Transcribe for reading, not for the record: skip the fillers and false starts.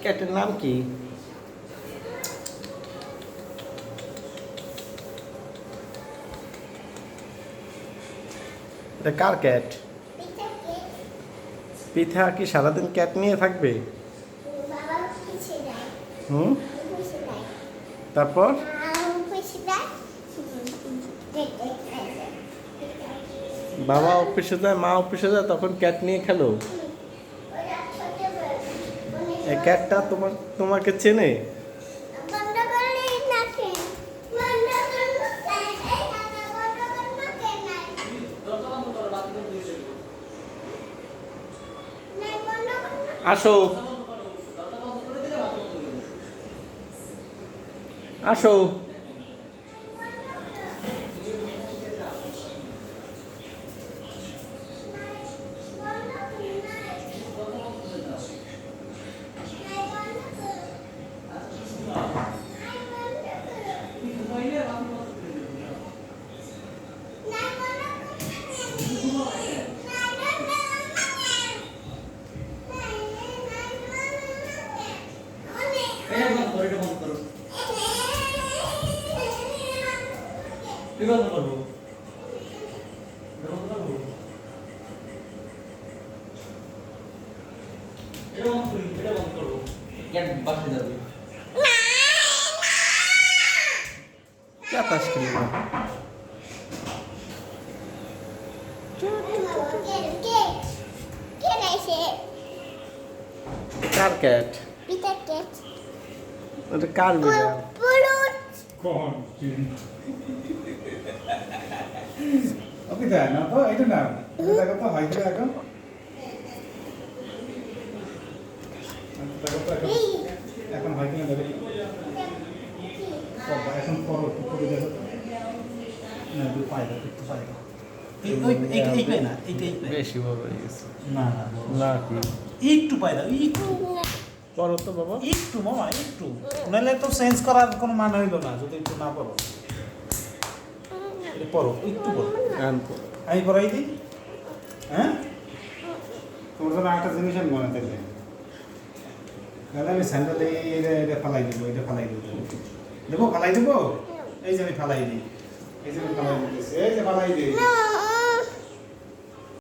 ক্যাটের নাম কি? এটা কার ক্যাট? পিঠা কি সারাদিন ক্যাট নিয়ে থাকবে? হুম, তারপর বাবা অফিসে যায়, মা অফিসে যায়, তখন ক্যাট নিয়ে খেলো। এই ক্যাটটা তোমাকে চেনে? আসো আসো। क्या ताश खेलेगा? कार कैट? এটা কার বিড়াল? कौन अभी तो है ना तो এটা না এটা তো হয় কিনা এখন এখন হয় কিনা দেখো এখন করো করে দেখো না দুই পায়দা একটু পায়দা এই না এইটাই বেশি বড় হয়ে গেছে। না না কি একটু পায়দা একটু করো তো বাবা। একটু মামা একটু নাহলে তো চেঞ্জ করার কোনো মানে হইল না যদি একটু না পড়ো পড়ো একটু পড়ো আমি পড়াই দিই হ্যাঁ তোমার জন্য একটা জিনিস আমি বানাতে চাই তাহলে আমি স্যান্ডেল এটা ফালাই দেবো এটা ফালাই দেবো দেবো ফালাই দেবো এই যে আমি ফালাই দিই এই যে আমি ফালাই দিতেছি এই যে ফালাই দিই